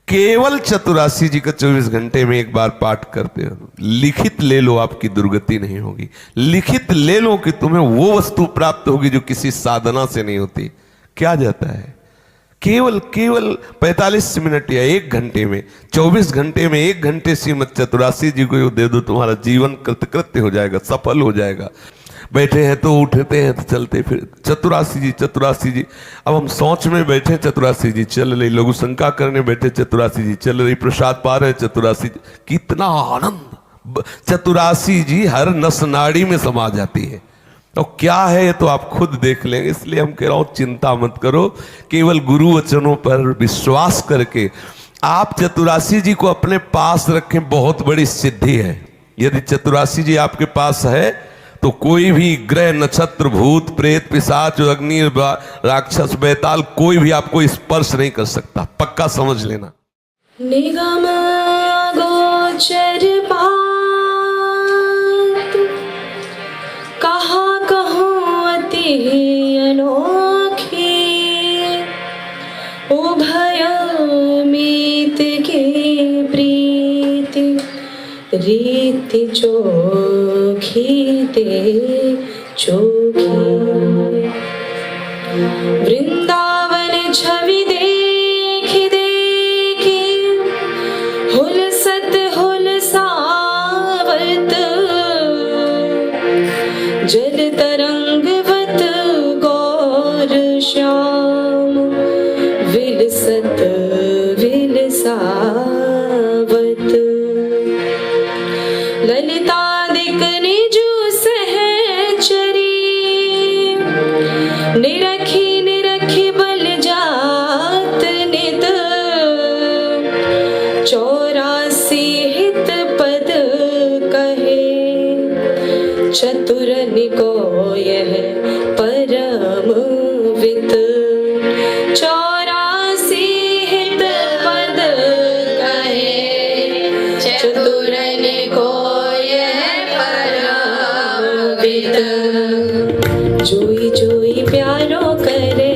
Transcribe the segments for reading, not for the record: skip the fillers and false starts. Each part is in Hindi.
केवल चतुरासी जी का 24 घंटे में एक बार पाठ करते हो, लिखित ले लो, आपकी दुर्गति नहीं होगी। लिखित ले लो कि तुम्हें वो वस्तु प्राप्त होगी जो किसी साधना से नहीं होती। क्या जाता है, केवल केवल 45 मिनट या 1 घंटे में, 24 घंटे में 1 घंटे श्रीमद चतुरासी जी को दे दो, तुम्हारा जीवन कृतकृत्य हो जाएगा, सफल हो जाएगा। बैठे हैं तो उठते हैं तो चलते फिर चतुरासी जी चतुरासी जी। अब हम सोच में बैठे, चतुरासी जी चल रही, लघु शंका करने बैठे, चतुरासी जी चल रही, प्रसाद पा रहे, चतुरासी जी। कितना आनंद, चतुरासी जी हर नस नाड़ी में समा जाती है। तो क्या है ये तो आप खुद देख लेंगे। इसलिए हम कह रहा हूं चिंता मत करो, केवल गुरु वचनों पर विश्वास करके आप चतुरासी जी को अपने पास रखें, बहुत बड़ी सिद्धि है। यदि चतुरासी जी आपके पास है तो कोई भी ग्रह नक्षत्र भूत प्रेत पिशाच अग्नि राक्षस बैताल कोई भी आपको स्पर्श नहीं कर सकता, पक्का समझ लेना। निगम गोचर बात कहाँ कहूँ अति अनोखी, उभय मीत के प्रीति रीति चोखी ते चोखी। वृंदावन छवि देखी देखी हुलसत हुलसावत, जल तरंगवत गौर श्याम विलसत विलसावत। ललितादिक निजु सहचरी, निरखी निरखी बल जात नित, 84 हित पद कहे, चतुरन को यह परम वित। 84 हित पद कहे, चतुरन को यह परम वित। जोई जोई प्यारो करे,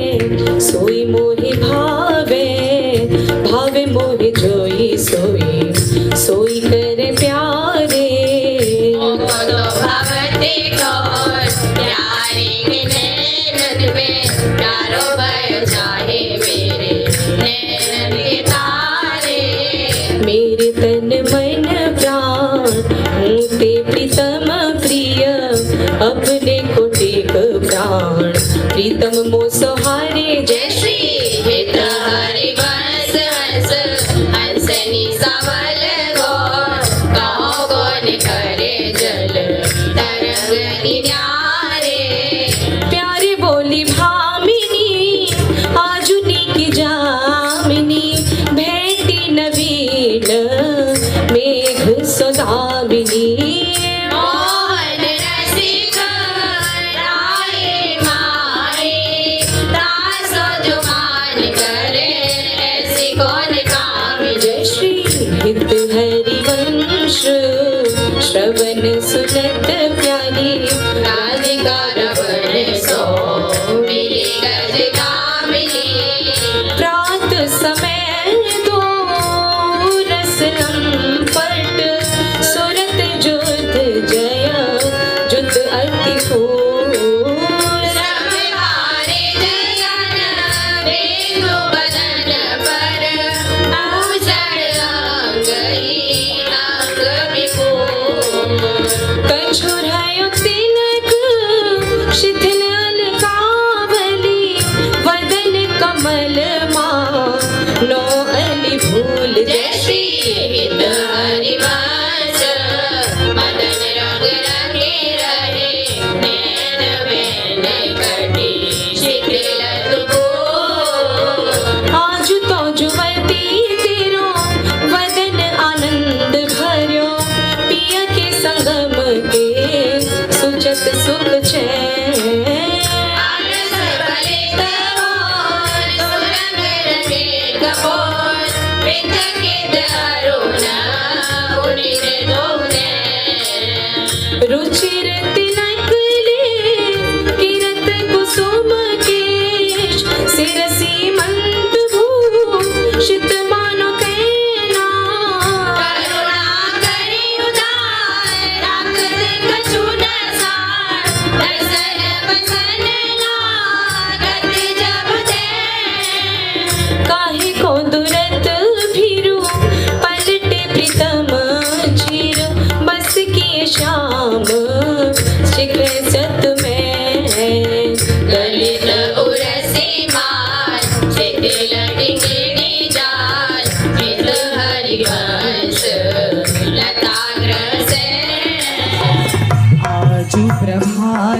सोई मोहि भावे, भावे मोहि जोई सोई, सोई करे प्यारे। भगवती कौर प्यारी नैनन में, प्यारो भयो चाहे मेरे नैनन के तारे। मेरे तन मन प्राण हूँ ते प्रीतम प्रिय, अपने को टेक प्राण प्रीतम मो सहारे। जय श्री हित हरि बस हंस हंसनी सबल गौर, कहो कौन करे जल तरंग निन्यारे। प्यारी बोली भामिनी आजुनी की जामिनी, भेटी नवीन मेघ सौदामिनी। मोहन रसिक राय माए, दास जुमान करे ऐसी कौन काम। जय श्री हित हरि वंश श्रवण सुनत प्यारी, राधिका रवण सो मिली गज गामिनी। प्रात समय दो रसलम पट, सुरत जुत जय जुत अति फूल। रविवारे जयन रेणु बदन पर, भूषण अंगही अंग विपुल। कछ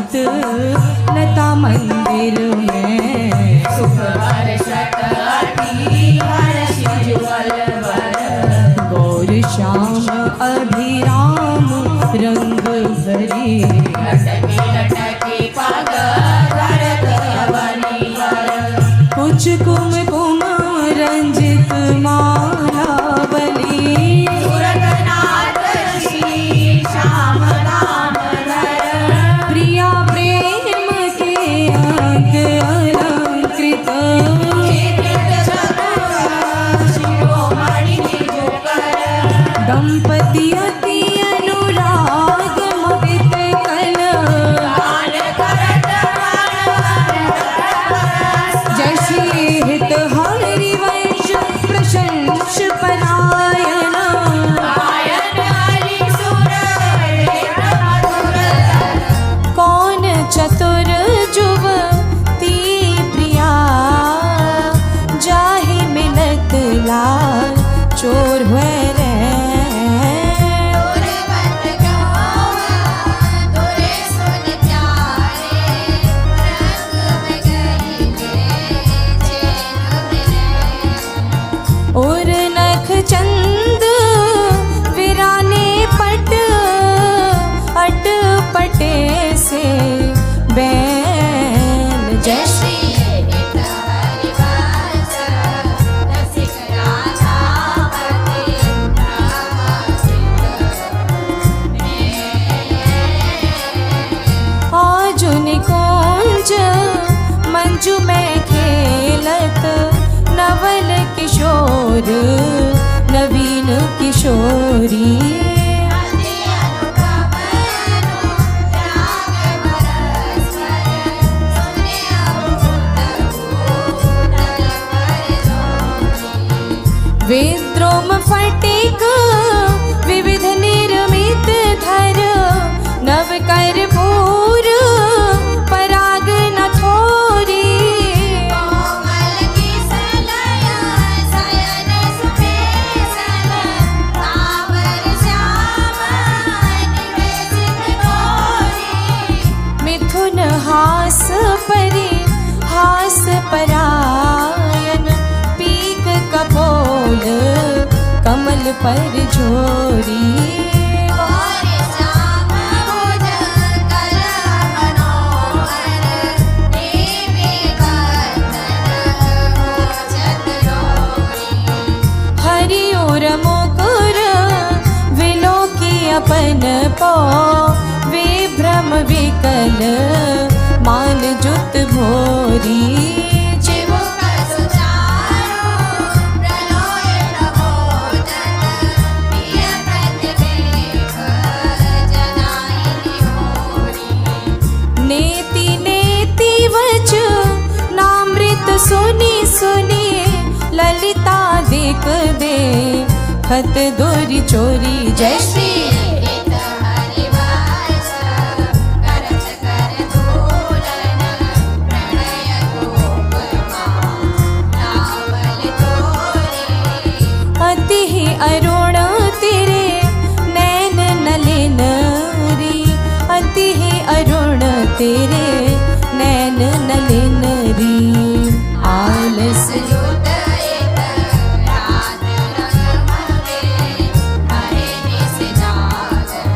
मात लता मंदिर में सुख वर्षत अति हर्षि जुगल वर गौर श्याम अभिराम रंग भरी लटके लटके पग धरत अवनी पर कुछ कुमकुम रंजित माला बली सुरतनाथ श्री श्याम नाम धर प्रिया प्रेम के अंग अलंकृत शिरोमणि जुकर दंपति अति अनुराग मुदित कल गान करत जैसी हित हरि वंश प्रशंस परायण गायन हरि सुर मधुर कौन चतुर जुवती प्रिया जाहि मिलत लाल चोर हुए रे तोरे बत गावा तोरे सुन प्यारे रंग में गई चैन मिले और नख चंद विराने पट अट पटे से बैन जैसे हित हरि वंश रसिक राधा पति आज निकुंज मंजू में खेलत नवल किशोर नवीन किशोरी अति अनुपम राग परस्पर सुने अभूत भूतल पर जोरी विद्रोम फटिक विविध निर्मित धर नव कर्पूर पराग न थोरी कोमल किसलया शयन सुपेशल तावर श्याम निवेशित गोरी मिथुन हास परि हास परायन पीक कपोल कमल पर झोरी गौरी श्याम भुज कल मनोहर देवी बंदन मोचत डोरी हरि और मुकुर विलोकी अपन पो विभ्रम विकल मान जुत भोरी चिबुक सुचारो प्रलोय प्रबोधन प्रिय प्रतिदेह जनाई होरी नेति नेति वच नामृत सुनी सुनी ललिता देख दे खत दोरी चोरी जय श्री हित हरि वंश करत कर धूलन प्रणय गोपमा नावल तोरे अति ही अरुण तेरे नैन नलिन री अति ही अरुण तेरे नैन नलिन री आलस युत एक रात रंग मगे हरे निस जागर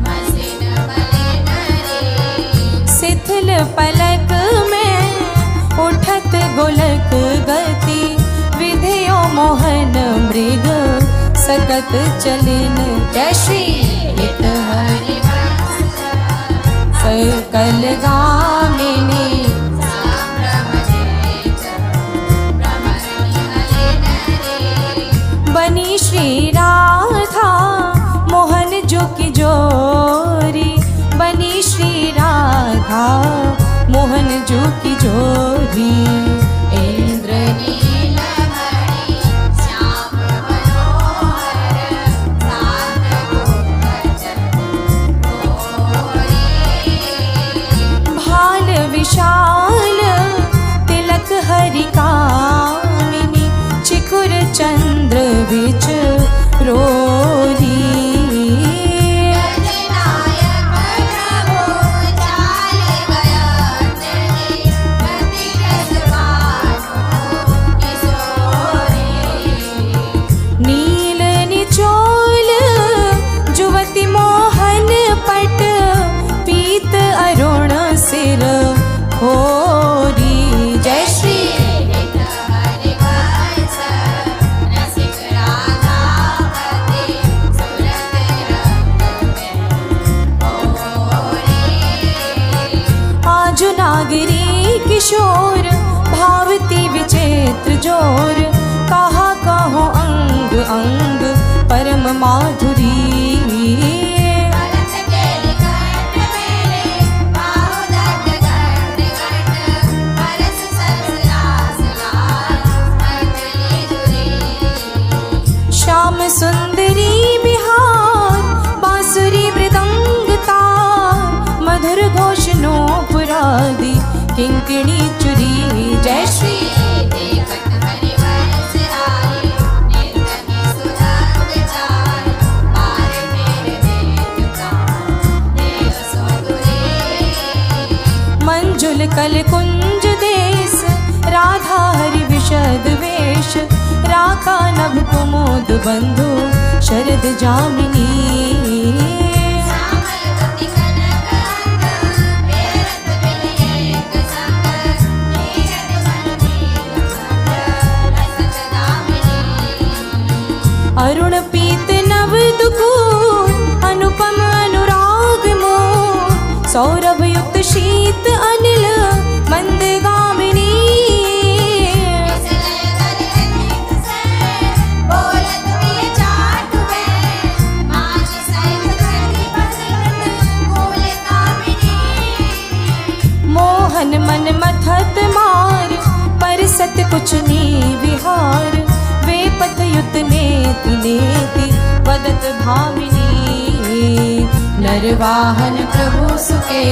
मसिन मलिन रे शिथिल पलक में उठत गोलक गति विधियो मोहन मृग सकत चलिन जय श्री हित हरि वंश सकल गामिनी संभ्रम जेत भ्रमर मलिन रे बनी श्री राधा मोहन जो की जोरी बनी श्री राधा मोहन जो की जोरी इंद्र नीलमणि श्याम मनोहर सात गोपचन गोरी भाल विशाल तिलक हरि कामिनी चिकुर चंद्र बिच रोरी गजनायक प्रभु चाल किशोर कहा कहो अंग अंग परम माधुरी भरत के निकट मेरे बाहुदत्त गण गण परस सरस लाल मंगली जुरी श्याम सुंदरी बिहार बांसुरी मृदंग तार मधुर घोष नो पुरादी किंकिणी चुरी जय श्री देखत परिवर्ष आए निर्धनी सुरंग चार पार मेरे देख प्राण देव सोगुरे मंजुल कल कुंज देश राधा हरि विशद वेश राका नभ कुमुद बंधु शरद जामिनी श्यामलवती कनक अंग बेरत बिन एक संग नीरद मन नील रसक दामिनी अरुण पीत नव दुकूल अनुपम अनुराग मोह सौरभ युक्त शीत अनिल मंदगामिनी विसलय दल अधिक से बोलत प्रिय चाट में माज सहित धरती पसरत मूल कामिनी मोहन मन मथत मार पर सत कुछ नी विहार वे पथ युत नेति नेति वदत भामिनी नरवाहन प्रभु सुके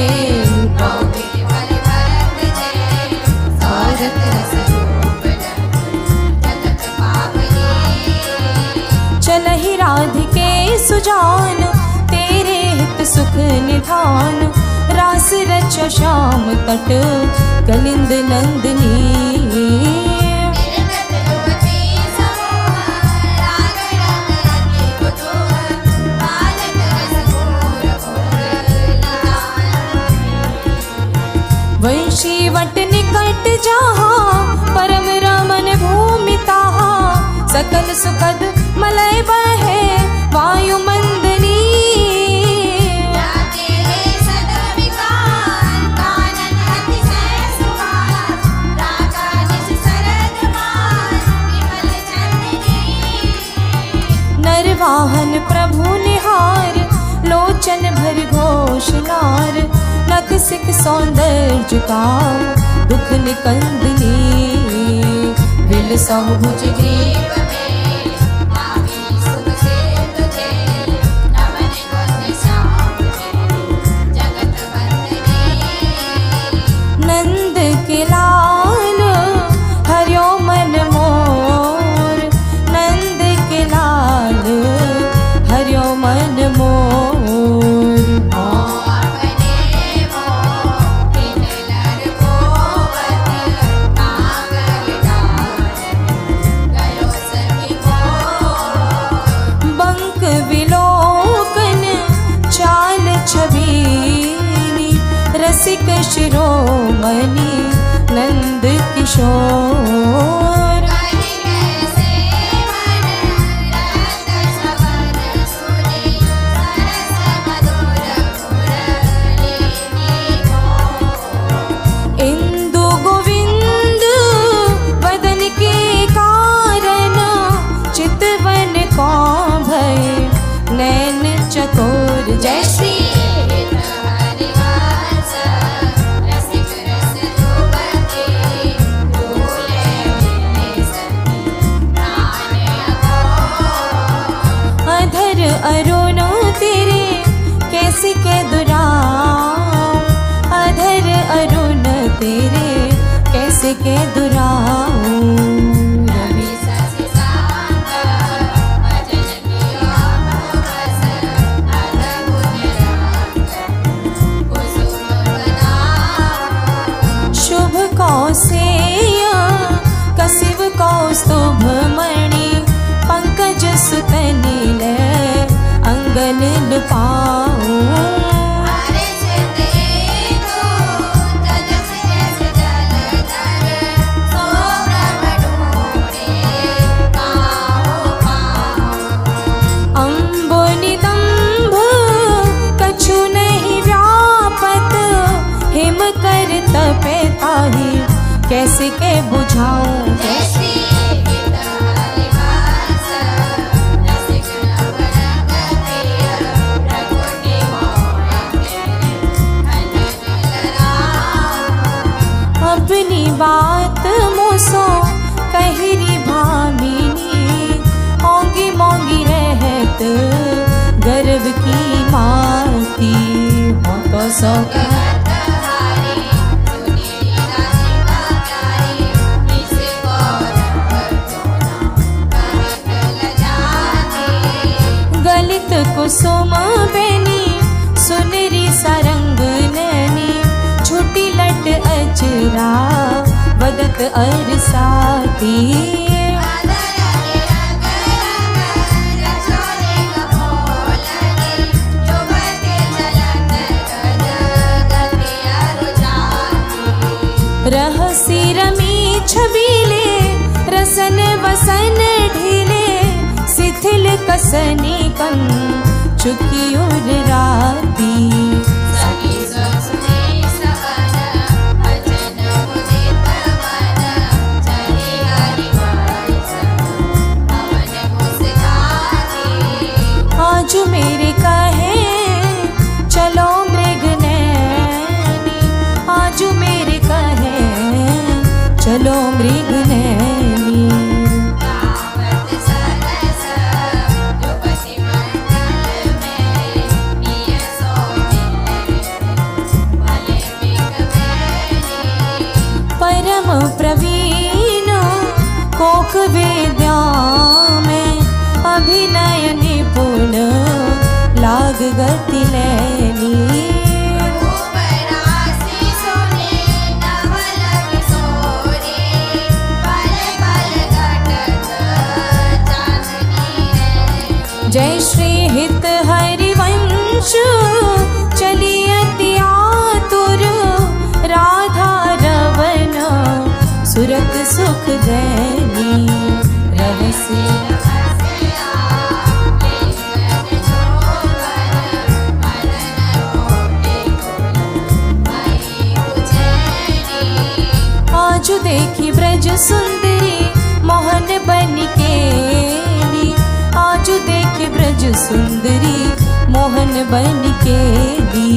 गिरि बलि भरत जय सौरत रस रूप जगत पावनी चलहि राधिके सुजान तेरे हित सुख निधान रास रच श्याम तट कलिंद नंदनी निर्गत युवती समूह राग रंग रति कुतूहल बालक रस घोर घोर लगान वंशी वट निकट जहाँ परम रमन भूमि ताहाँ सकल सुखद मलय बहे वायु मंदनी जाते सदा विकार कानन अति से सुहास राजा निज सरद मान विमल चंदनी नरवाहन प्रभु निहार लोचन भर घोष लार नख सिख सौंदर्य का दुख निकंदनी विल सौ भुज ग्रीव में नाभी सुख से तुझे नमन कुंज श्याम में जगत वंदनी नंद के लाल हरियो मन मोर नंद के लाल हरियो मन मोर अपने वो किनलर गोवत नागर डाल गयो सखी को बंक विलोकन चाल छबीनी रसिक शिरोमणि नंद किशोर कहीं कैसे मन रत श्रवण सुनी सरस मधुर मुरली को इंदु गोविंद वदन के कारण चितवन को भय नैन चकोर जय श्री हरिवास रसिक रस जुबती भूले बिन सती प्राण अघोर अधर अरुण तेरे कैसे के दुराओ अधर अरुण तेरे कैसे के दुराओ रवि शशि शांत भजन कियो भवस अद्भुत रंग कुसुम बनाओ शुभ कौसेय कसिव कौस्तुभ मणि पंकज सुतनील अंगन लुपाऊं हरे चिते को तजस जस जलधर सो प्रभ ढूंढे काहू पाऊं अम्बो निदम्भ कछु नहीं व्यापत हिम कर तपे ताहि कैसे के बुझाऊं जय श्री बात मोसो कहिरी भामिनी, ओंगी मोंगी रहत गर्व की माती, हो तो सो कहत हारी सुनी राधिका प्यारी, इसे गौरव जोना कहत लजाती। गलित कुसुम बेनी सुनरी सरंग नैनी, छुटी लट अचरा बदत अरसाती। रहसी रमी छबीले रसन वसन ढीले, शिथिल कसनी कन चुकी उर राती। आज मेरे कहे चलो मृग नैनी, आज मेरे कहे चलो मृग नैनी। परम प्रवीण कोक वेद्या में, अभिनय निपुण लाग गति लैनी। जय श्री हित हरिवंश चली अति आतुर, राधा रवन सुरत सुख दैनी। रहस्य आजु देखी ब्रज सुंदरी मोहन बन के ली, आजु देखी ब्रज सुंदरी मोहन बन के ली।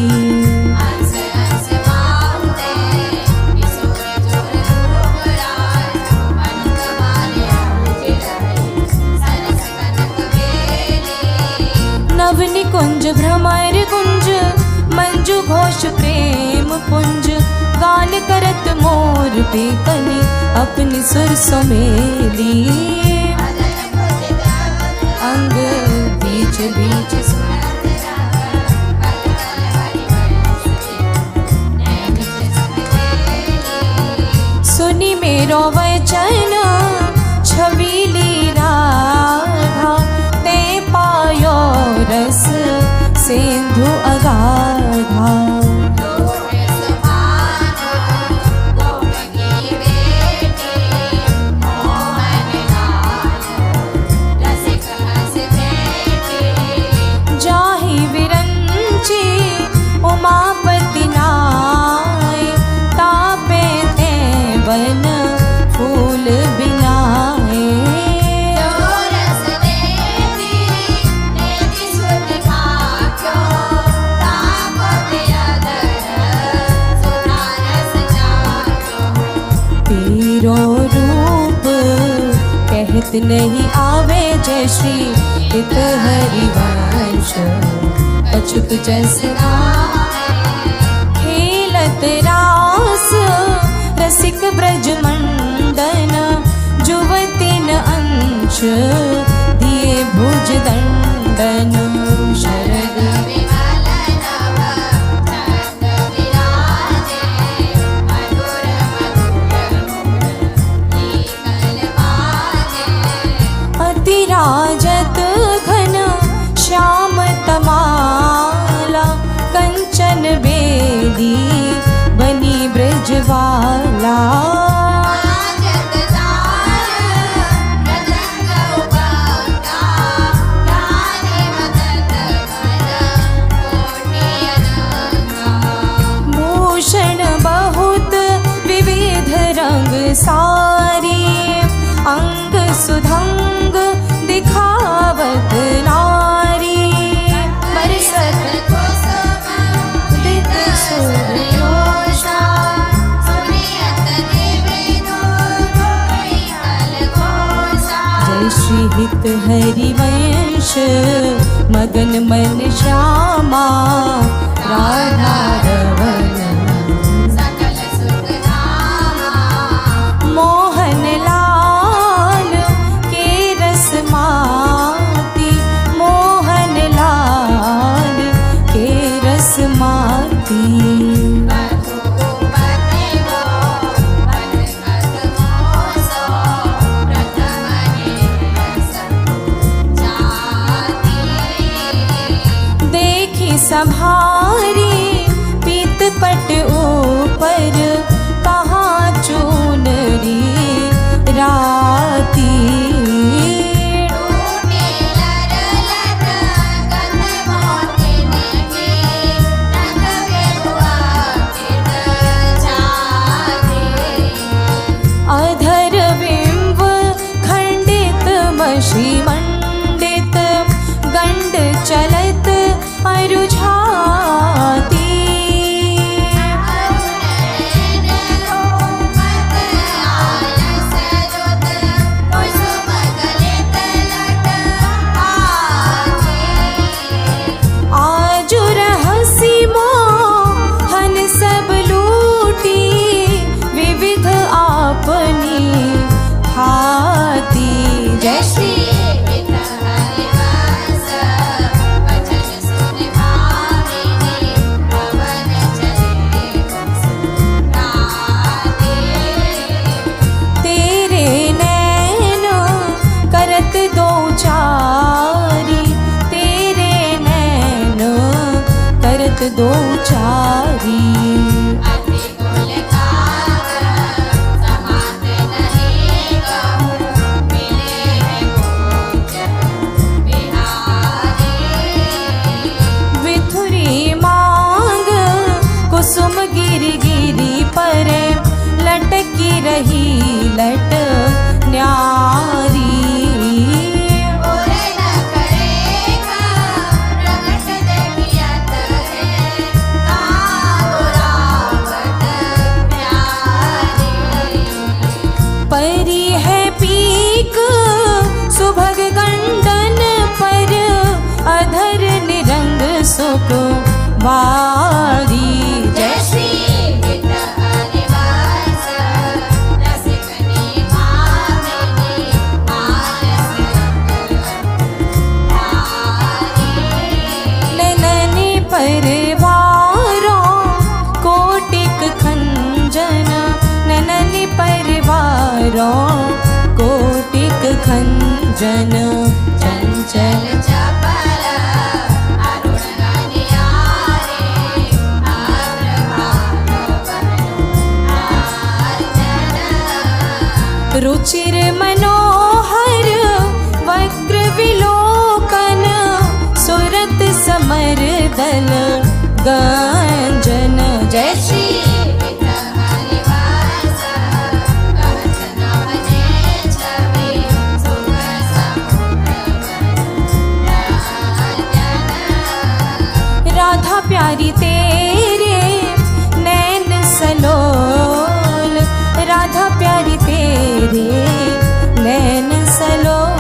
नवनि कुंज भ्रमर कुंज मंजू घोष प्रेम पुंज, गान करत मोर पे कनी अपनी सुर सुमेली। अंग बीच बीच सुनी मेरो वचन छबीली राधा, ते पायो रस सिंधु अगाधा। उमापति नाय तापे थे बन फूल बिनाए। तेरो रूप कहत नहीं आवे, जय श्री हित हरिवंश अच्युत जैसना। खेलत रास रसिक ब्रज मंडन, जुवतिन अंश दिए भुज दंडन। शरद अतिराजत घन श्याम तमाला, कंचन बेदी बनी ब्रजवाला। भूषण बहुत विविध रंग सारी, अंग सुधंग दिखावत नारी। बरसत उदित सूर्योषा, सुनियत देव हरिवंश मगन मन श्यामा राधा रवन सकल सुख धामा मोहन लाल के रस माती मोहन लाल के रस माती रघुपति को बनकत मोसो प्रथम रस जाती देखी सभारी पीत पट ऊपर कहाँ चूनरी राती टूटे लरलट गंध मोतिन के रंग बेहुआ किट जाती अधर बिंब खंडित मशी मंडित गंड चलत अरुझाती आजु रहसी मोहन सब लूटी विविध आपनी हाथी जय श्री तेरे नैन करत दो चारी तेरे नैन करत दो चारी विथुरी मांग कुसुम गिरी गिरी पर लटकी रही लट न्यारी परी है पीक सुभग गंडन पर अधर निरंग सुख वारी जय श्री नैनी परिवारों कोटिक खंजन नैनी परिवारों कोटिक खंजन चंचल चपल अरुण गनियारे रुचिर मनोहर वक्र विलोकन सुरत समर दल गंजन जय श्री राधा प्यारी तेरे नैन सलोल राधा प्यारी तेरे नैन सलोल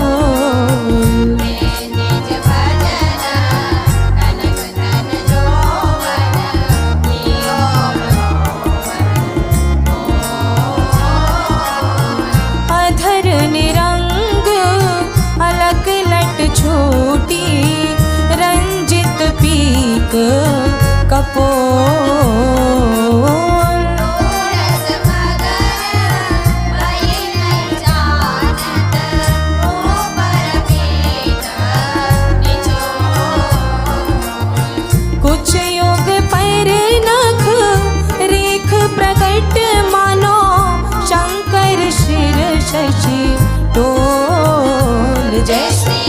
अधर निरंग अलग लट छोटी रंजित पीक कपोल कुछ योग पर नख रेख प्रकट मानो शंकर शिर शशि टोल जय श्री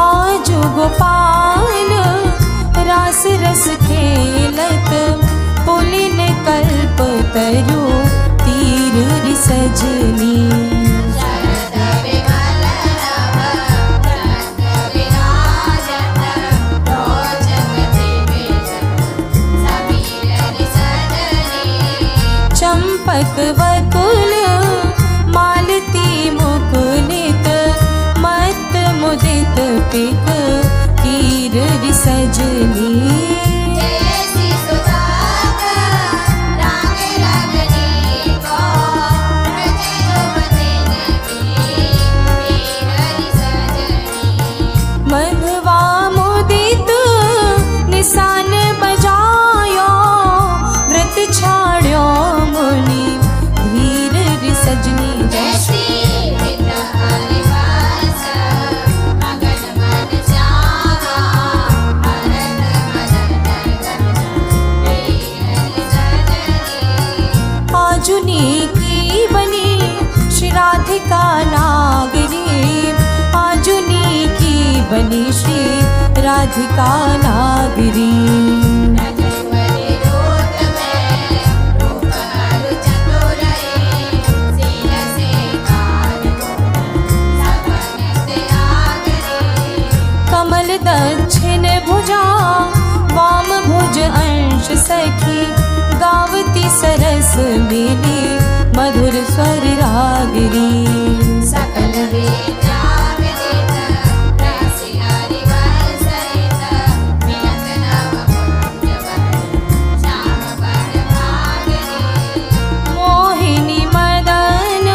आजु गोपाल रास रस खेलत पुलिन कल्प तरु तीर सजनी शरद विमल नभ रंग विराजत रोचक चंपक वकुल मालती मुकुलित मत मुदित पिक कीर सजनी जैसी सुधाकर राग रगनी को हृदय बदन वीर सजनी मधवा मुदित निशान बजायो व्रत छाड़ो मुनि धीर सजनी जैसी विद्या हरिवास मगन मन जावा भरत मदन वीर सजनी आजुनी की बनी श्री राधिका नागरी आजुनी की बनी श्री राधिका नागरी नगरवरी रोत में रूप हरु चतुरई सील से काल सपन त्यागरी कमल दक्षिण भुजा वाम भुज अंश सखी गावती सरस मेली मधुर स्वर रागरी सकल विद्या विदित रसि हरिवंश सहित मिलत नव पुण्यवत श्याम बड़ भागनी मोहिनी मदन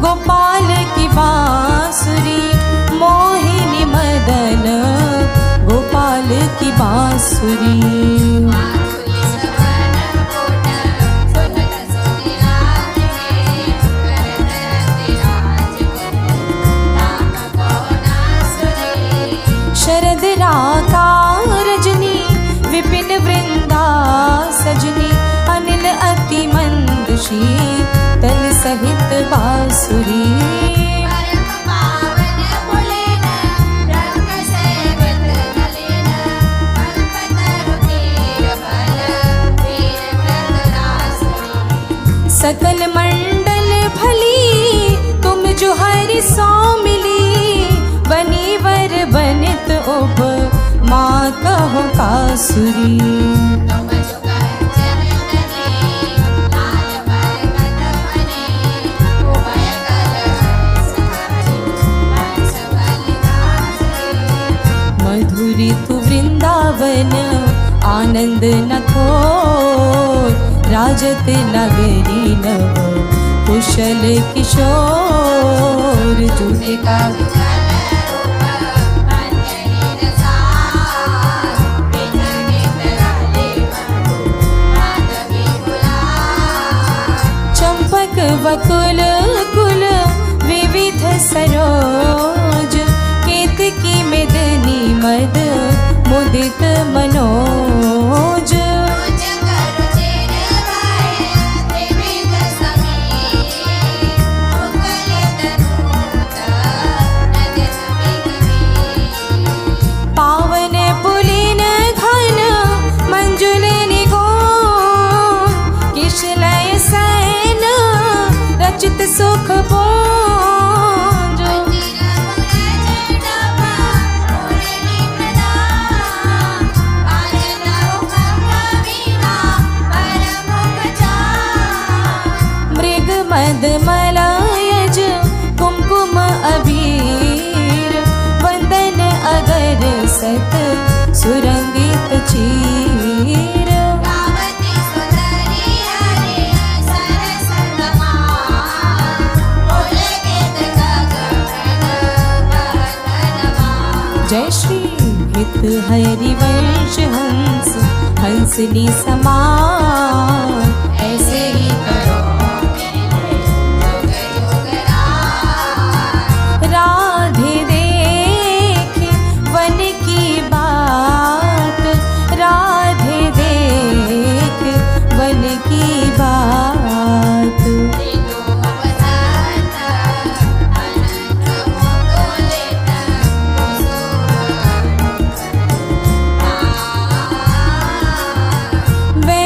गोपाल की बांसुरी मोहिनी मदन गोपाल की बांसुरी माधुरी सवन कोट सुनत सुनिरागनी करत रति राजगुण नाम को नासुरी शरद राका रजनी विपिन वृंदा सजनी अनिल अति मंद शीतल सहित बांसुरी परम पावन पुलेन रंग सेवित नलिन कल्पतरु तीर बल वीर व्रतरासुरी सकल मंडल भली तुम जो हरि सो मिली बनी वर बनित उप माँ कहो कासुरी तुम जुगर जननी लाल बरकत बने उभय कल सखी हंस बलिदासुरी मधुरी तु वृंदावन आनंद न खोर राजत नगरी नव कुशल किशोर जुटे का चंपक वकुल कुल विविध सरोज केतकी मेदनी मद मुदित मनोज पावन पुलिन घन मंजुल निगोन किशलय सैन रचित सुख भोज मृग मद मलयज कुमकुम अबीर वंदन अगर सत सुरंगित चीर जय श्री हित हरि वंश हंस हंसनी समान ऐसे ही करो राधे देख वन की बात राधे देख वन की बात वे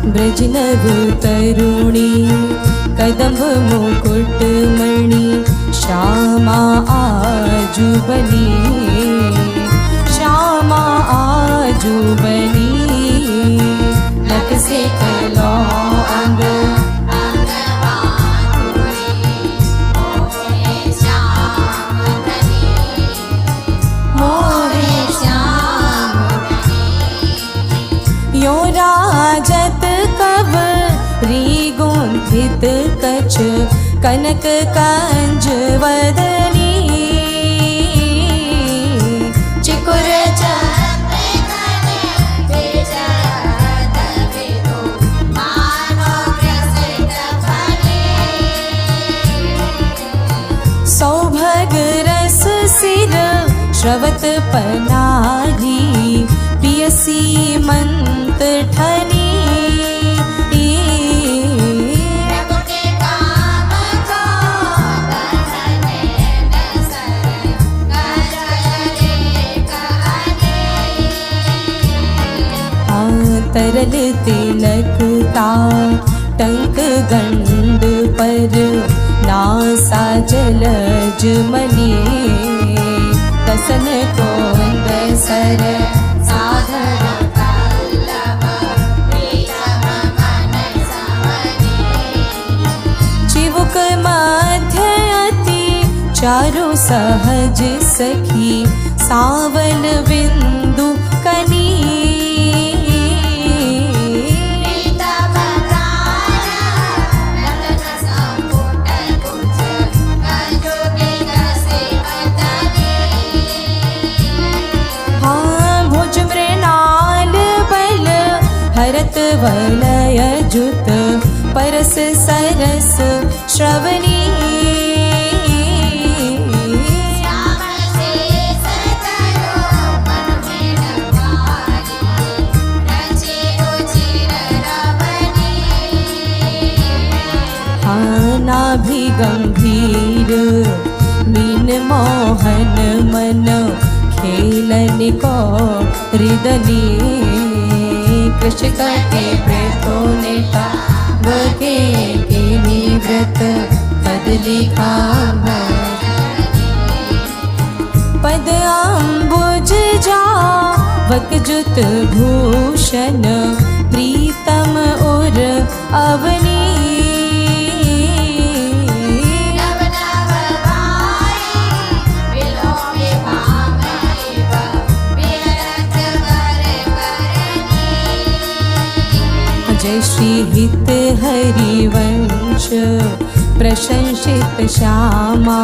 ब्रजनव तरुणी कदम्ब मुकुट मणि श्यामा आजु बनी श्यामा आजु बनी नख से कलो अंग मोहे श्याम यो राजत कव रीगुंथित कच कनक कंज वदनी चिकुर चक्र घने विजय दविदो मानो प्रसिद्ध फले सौभग रस सिर श्रवत पनारी पियसी मंत ठनी प्रगुटे काम को गहने नसर गजरे कहने तरल तिलकता टंक गंड पर नासा जलज मनी दसन कोंद सर साधर पल्लव प्रीतम मन समनी चिवुक मध्य अति चारु सहज सखी सावन बिंदु कनी प्रीतम प्राण रतन संपुट कुच कंजुगे कसे बदने हाँ भुज मृणाल बल हरत वलय जुत परस सरस श्रवणी श्याम से सतरो मन में नवारी रचे रुचिर रवनी हाँ नाभि गंभीर मीन मोहन मन खेलन को हृदनी कृष्ण के प्रेतो नेता वके के निव्रत पद लिखा पद अम्बुज जा वकजुत भूषण प्रीतम उर अवनी नव नव भाई विलोमे भामैव विरत वर करनी जय श्री हित हरिवंश प्रशंसित श्यामा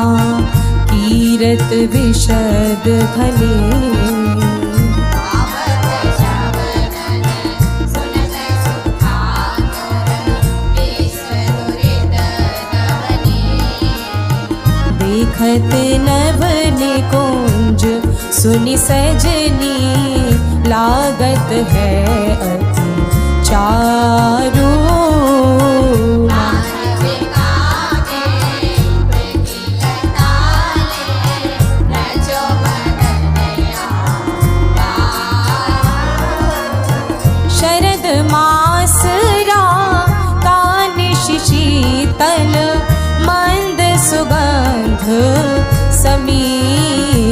कीरत विशद धने आवत श्रवणन सुनत सुखाकर विश्व दुरित नवनी देखत नव निकुंज सुनि सजनी लागत है अति चारू माधविका के प्रतिलताले रजो बदनया शरद मास रा कानिश शीतल मंद सुगंध समीर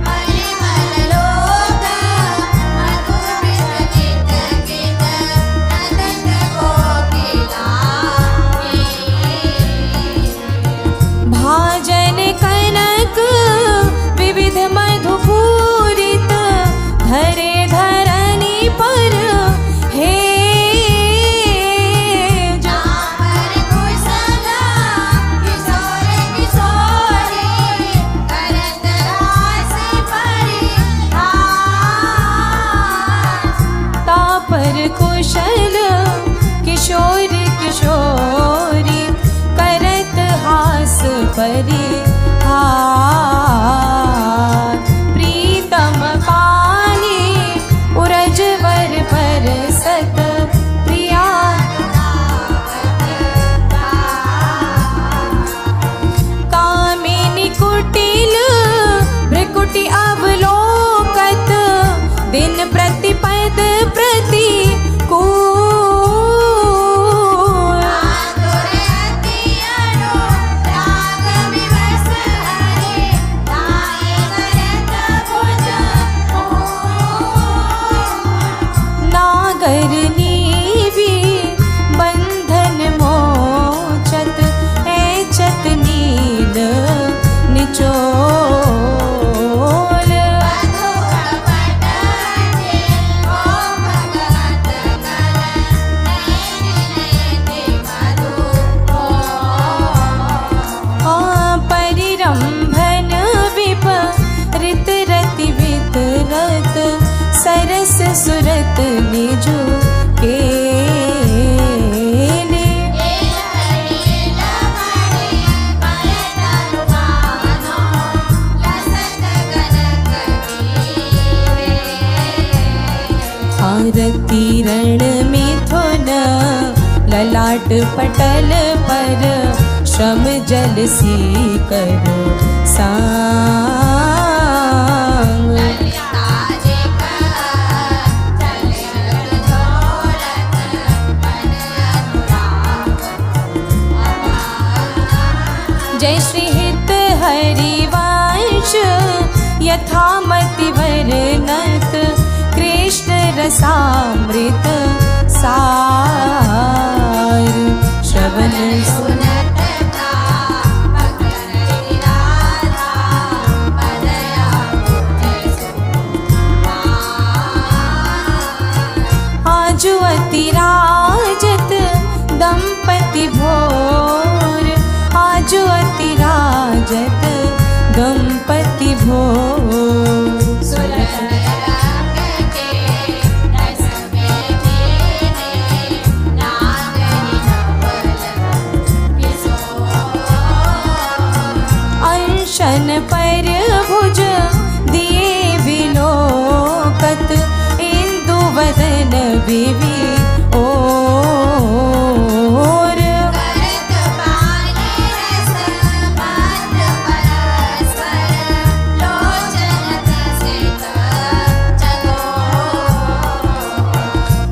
परिमल लोक मधुर गीत गीत नंद कोकिला भाजन कनक विविध मधुपूरित धरे धरनी पर हे जामर कुशला किशोर किशोरी करत रास परिहास तापर कुशल किशोर किशोरी करत हास परिहार प्रीतम पाली उरजवर पर सत प्रिया कामिनी कुटिल भ्रकुटि अवलोकत दिन प्रतिपद प्रति को किरण मिथुन ललाट पटल पर श्रम जल सी कर सांग जय श्री हित हरिवंश यथामति वर्णत कृष्ण रसामृत सार श्रवण सुनत आजु अतिराजत दंपति भोर आजु अतिराजत दंपति भोर अंशन पर भुज दिए विलोकत इंदु वदन विवि ओर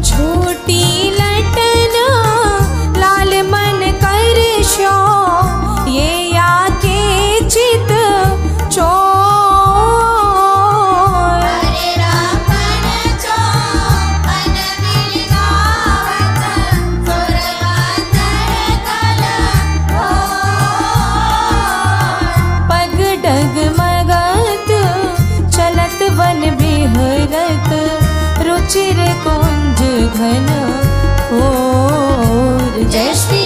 झूठी लटन लाल मन कर शो ये या के चित चोर पग डग मगत चलत वन बिहरत रुचिर कुंज घन और जय श्री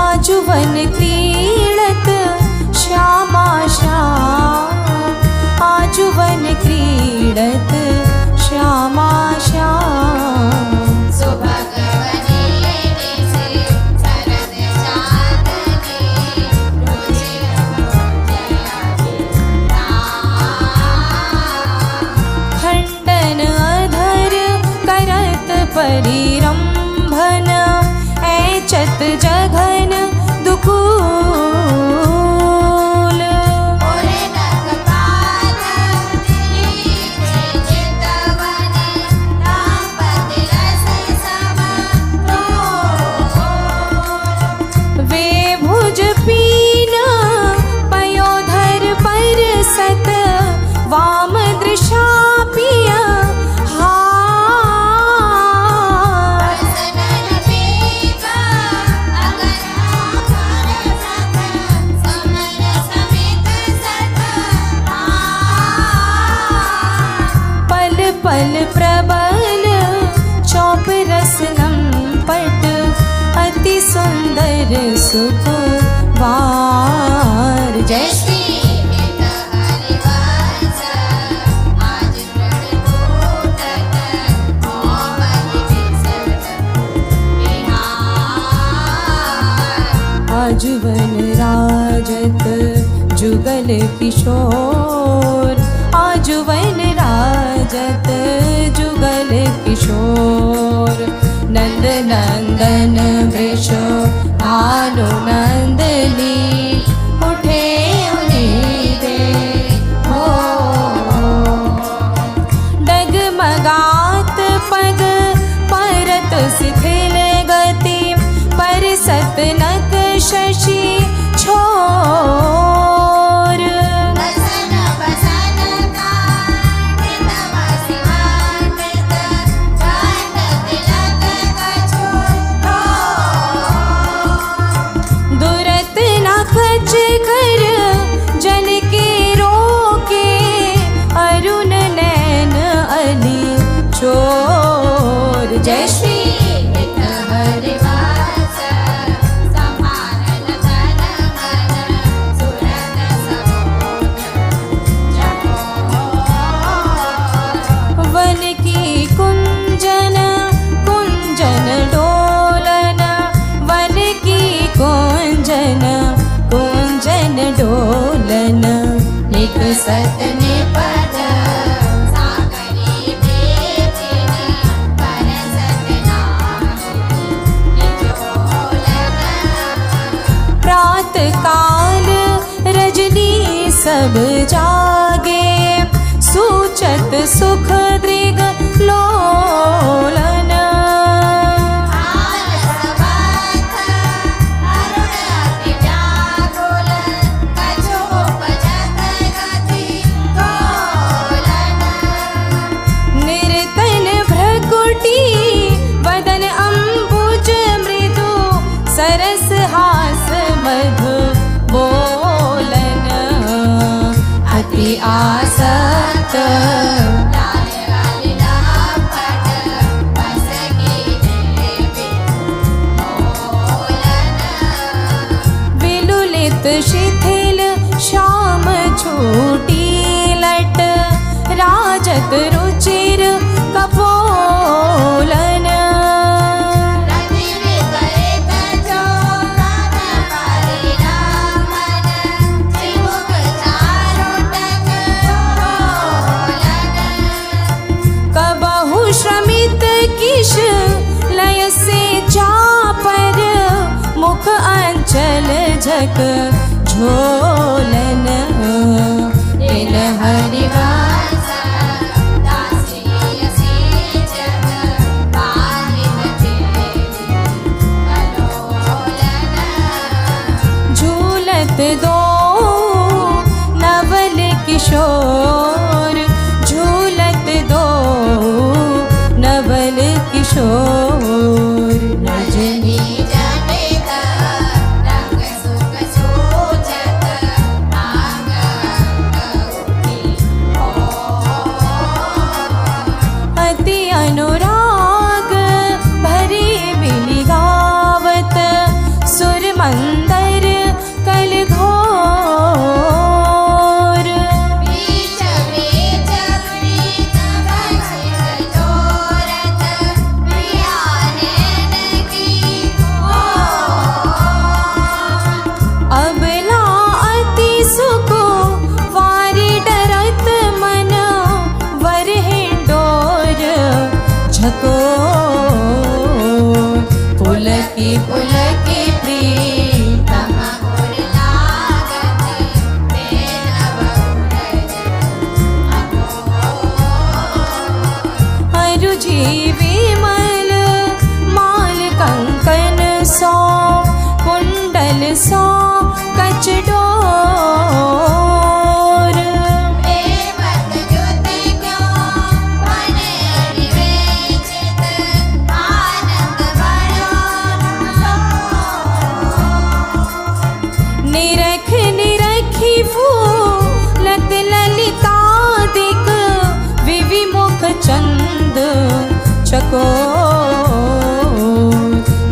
आजुवन क्रीडत श्यामा श्याम आजुवन क्रीडत श्यामा श्याम खंडन अधर करत परिरंभन ऐचत जघन दुकूल वे भुज पीन पयोधर पर सत वाम दृशा पिया पल प्रबल चौप रसनम पट अति सुंदर सुख वार जय श्री आजुवन राजत जुगल किशोर आजुवन राजत जुगल किशोर नंद नंदन वृष भानु नंदनी उठे उन्नीदे हो डगमगात पग परत शिथिल गति पर सतनक शशि छोर दुरत न खच कर जन के रोके अरुण नैन अली चोर जय श्री हरिवास समानन धन मन कुंजन कुंजन डोलन निक सत निपट सागरी बेचिन परसत नाही निजोलन प्रात काल रजनी सब जागे सूचत सुख दृग लोलन आलसवथ अरुण अति व्याकुल कछोपजत गति तोलन निर्तन भ्रकुटी वदन अम्बुज मृदु सरस हास मधु बोलन अति आसक्त लाल लालिला पट बस की देवी मोलन विलुलित शिथिल श्याम छूटी लट राजत रुचिर कपोलन रति विपरीत जो मन परिणामन त्रिमुख चारुटक लोलन कबहु श्रमित किश लय से जा पर मुख अंचल झक झोलन दिल हरिवास दासी असी जग बाहिन तेरी कलोलन झूलत दो नवल किशोर झूलत दो नवल किशोर रजनी जनित रंग सुख सूचत आंग उठी अति अनुराग भरे बिली गावत सुर मंदर कल घोर बीच बीच प्रीत भजित जोरत प्रिया नैन की अबला अति सुको वारी डरत मन वर हिंडोर झको पुलकी प्रीतम गुर लागत तेन बहुरज अरुझी विमल माल कंकन सो कुंडल सो कचडोर प्रेमत ज्योति क्यों बने विवेचित आनंद बड़ो निरख निरखी फूलत ललिता दिक विविमुख चंद चको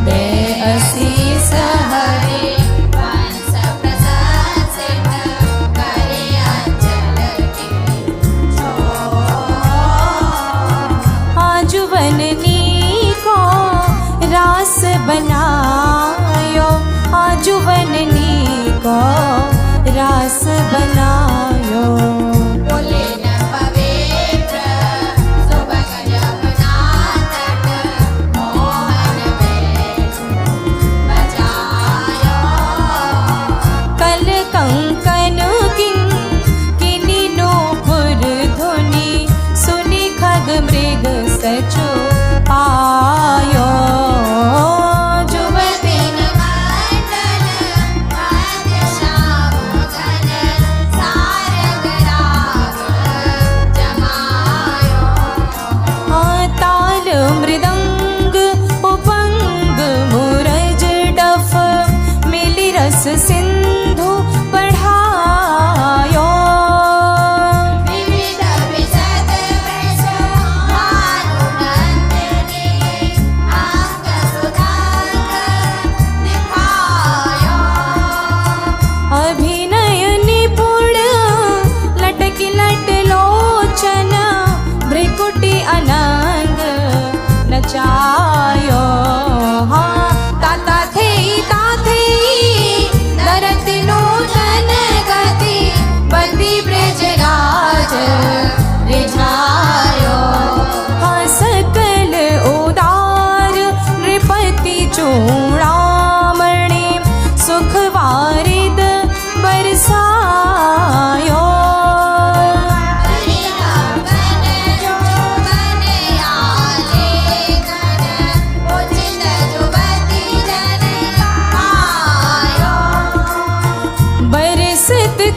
दे असीस हरे वंश प्रशंसित करे अंचल की आजुवननी को रास बनायो आजुवननी को रास बनायो बोले न पवित्र सुबह जमुना तट मोहन बैठ बजायो कल कंकन किनी नूपुर धुनि सुनि खग मृग सचो आयो जुबतिन मंडल भाग्य श्याम घन सारंग राग जमायो ताल मृदंग उपंग मुरज डफ मिली रस सिंधु बढ़ायो विविध विशद वृष भानुनंदिनी अंग सुधांग दिखायो अभिनय निपुण लटकी लट लोचन भ्रिकुटी अनंग नचायो हाँ ताता थे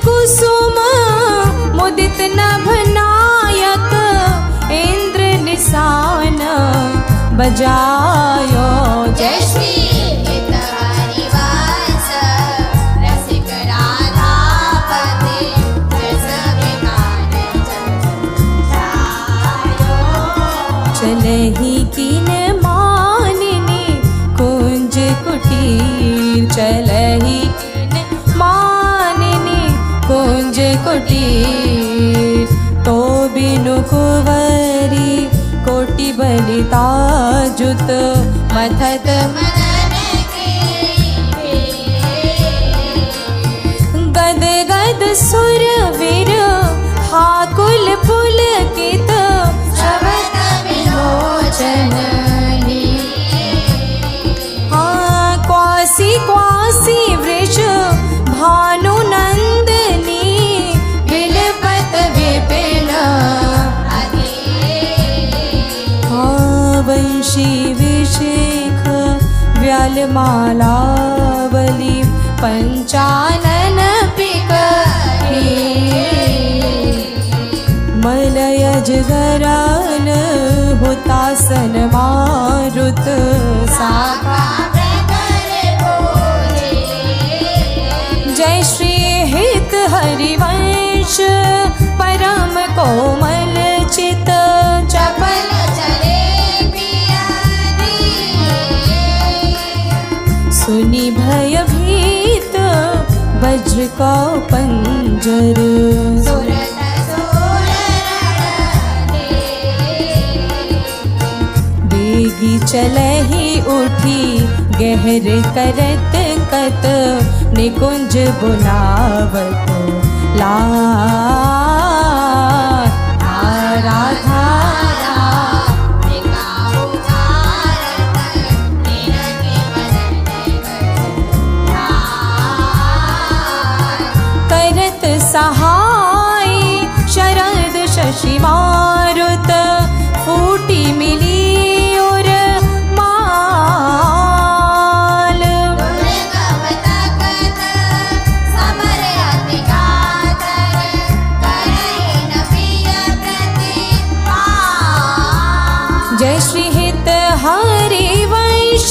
कुसुम मुदित नभ नायक इंद्र निशान बजायो। जय श्री हित हरिवंश रसिक राधापति जस विमान जायो। चलहि किन मानिनी कुंज कुटीर, चलहि किन मानिनी कुंज कुटीर। तो बिनु कुंवरी कोटि बलिता जुत मथत मदन की गद गद सुर वीर हाकुल पुलकित शबद विलोचन क्वासी क्वासी वृष भानु नंदनी बिलपत विपिन वंशी विशेख व्यालमालावली पंचानन पिक मलयज गराल हुतासन मारुत साका। जय श्री हित हरिवंश परम कोमल चित चपल चले पियारी सुनि भय भीत वज्र को पंजर। सुरत सुर बेगी चलहि उठी गहर करत कत निकुंज बुलावत ला राधा करत सहाय शरद शशि मारुत फूटी मिली और माल। दुर्गम तकत समर अति कातर करहि न प्रिय प्रतिपाल। जय श्री हित हरिवंश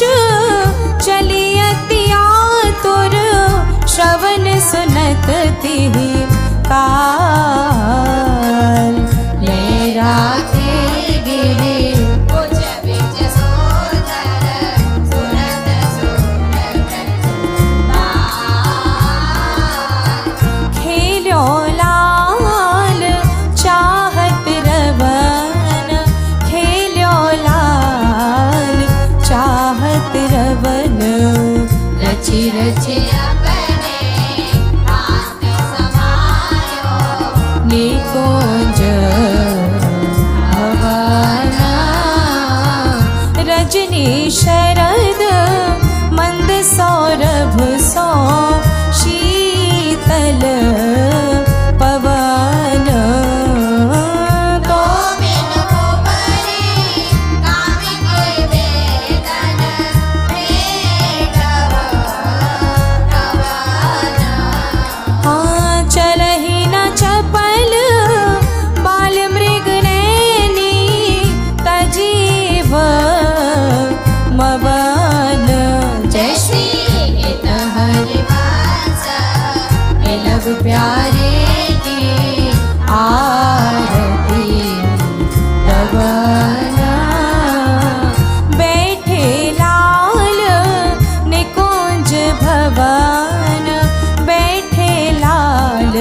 चलियति आतुर श्रवण सुनत तिहि काल। मेरा के गिरे कुछ बिच सोदर सुरत सुर प्रतिपाल। खेलो लाल चाहत रवन, खेलो लाल चाहत रवन। रचि रचि अपने हाथ समायो निकुंज भवना। रजनी शरद मंद सौरभ सो शीतल पवन। तो बिन कुंवरी कामिक वेदन भेटव कवन। हाँ चलहि न चपल बाल मृग नैनी तजीव मवन। जय श्री हित हरिवंश लग प्यारे की आरती रवना। बैठे लाल निकुंज भवन, बैठे लाल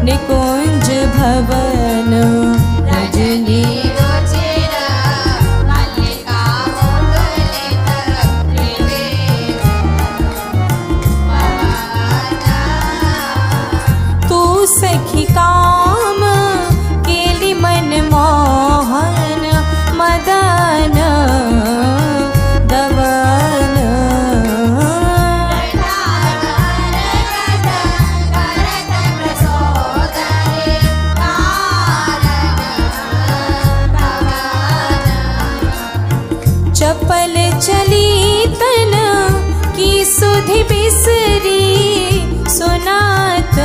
निकुंज भवन। रजनी रुचिर मल्लिका मुकुलित त्रिवेणी पवन। तू सखी काम केली मन मोहन मदन दवन। करत प्रसोदरे कारण भवन। चपल चली तन की सुधि बिसरी सुनात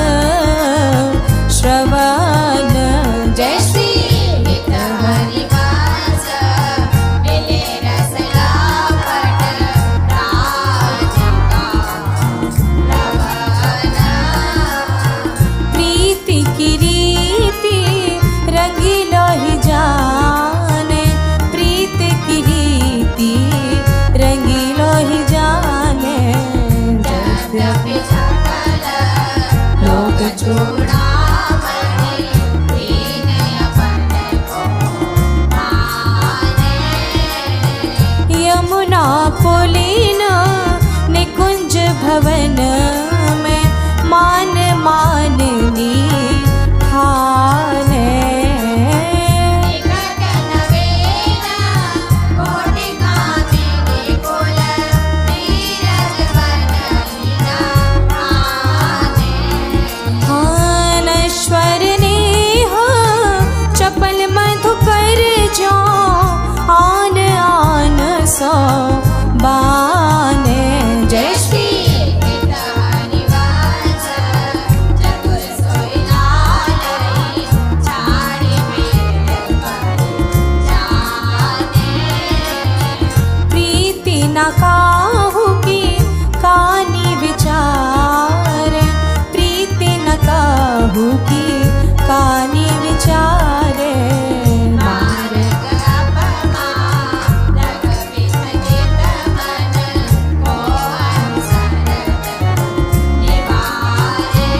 विचार प्रीति न काहू की कानी विचारे मार्ग अपमा लग विसजित मन को अनसरत निवारे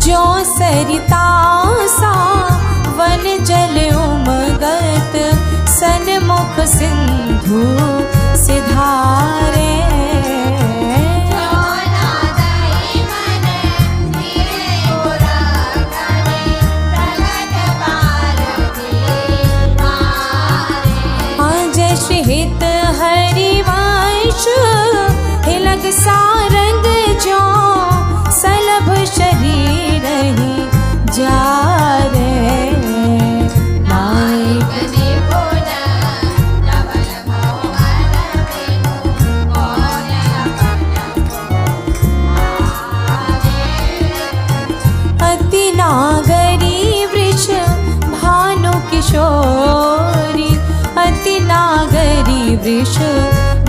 जो सरिता सा वन जल उमगत सन्मुख सिंधु सिधारे नादई मन धीरे उरागने प्रगट पारधी मारे आज हित हरिवंश हिलग सारंग जो सलभ शरीर ही जा रे नायक निपुण नवल मोहन बिनु कौन अपन अति नागरी वृष भानु किशोरी अति नागरी वृष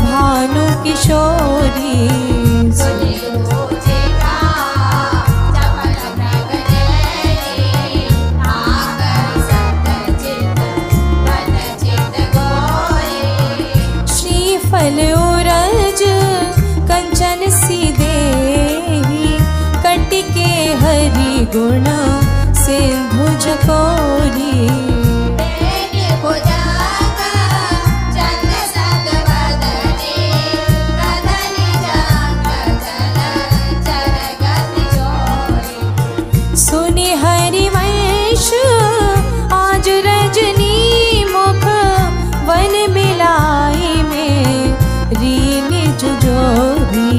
भानु किशोरी सुनि रोजिका चपल प्रगटे आगर सतचित बदचित गोरी श्रीफल उरज कंचन सी देही कटिके हरि गुण सिंधु जकोरी तेनि भुजंग चंद सद्वदने कदली जंग चल चरगति जोरी सुनि हरिवंश आज रजनी मुख वन मिलाई में रीनि जुजोरी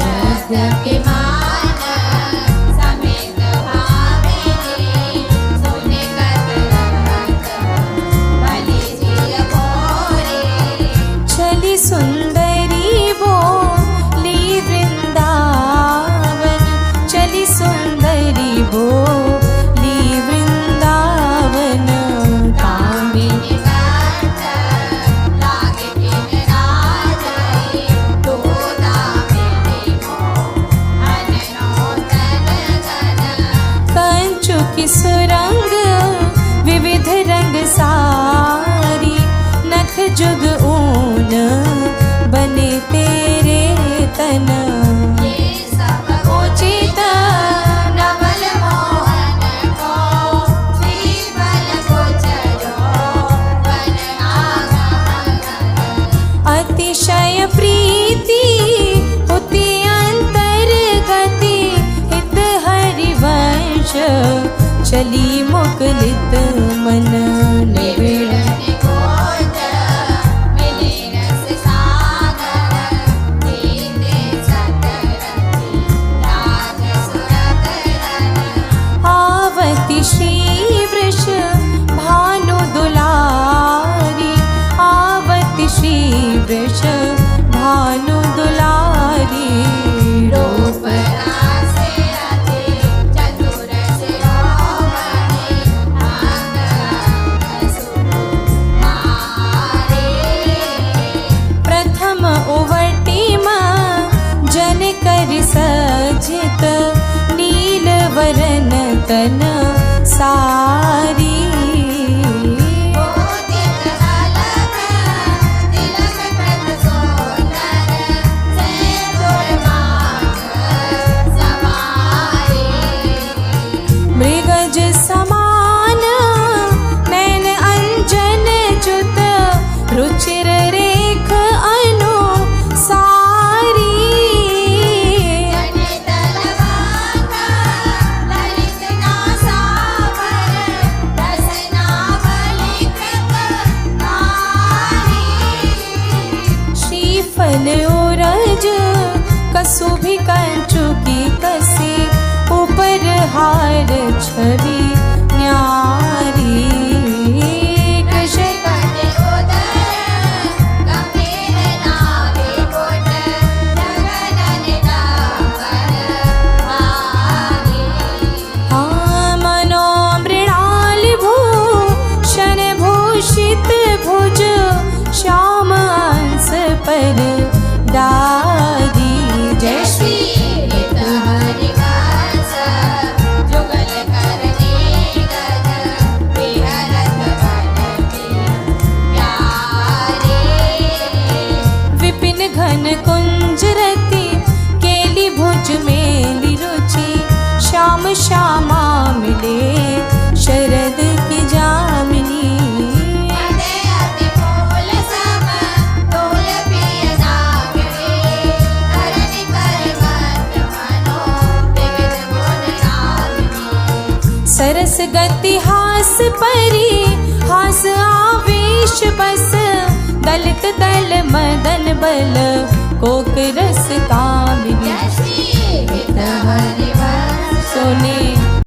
जगदभिमान समेत भामिनी सुनि कतरत बलि जिय भोरे चली सुंदरी बोली वृंदावन चली सुंदरी बोली वृंदावन कामिनी कंठ लागे किन राजई तू दामिनी मोहन नौतन गन कंचु की सुरंग विविध रंग सारी नख जुग ऊन बने तेरे तन ये सब उचित नवल मोहन को श्रीबल गुजरो वन आगमन अतिशय प्रीति उति अंतर्गति हित हरिवंश चली मुकलित मन निबिड़ निकोज मिले रस सागर दीते सतरति राज सुरत रन आवति श्री वृष भानु दुलारी आवति श्री वृष भानु दुलारी रूप रासे अति चतुर शिरोमणि अंग सुकुमारे प्रथम उवटिम जन कर सजित नील वरन तन सारी मोदित अलग तिलक प्रत सुंदर सेंदूर मांग सवारी मृगज समान नैन अंजन जुत रुचिर रेख अनुसारी जनित लवाका ललित नासावर रसना बलिकृत नारी श्रीफल उरज कसुभि कंचु की कसी ऊपर हार छवि न्यारी कृष्ण गंभीर नाभि पुट जगन निडाम्बर पर डारी जय गति हास परी हास आवेश बस दलित दल मदन बल कोक रस कामिनी जय श्री विद्या हरि वंश सोने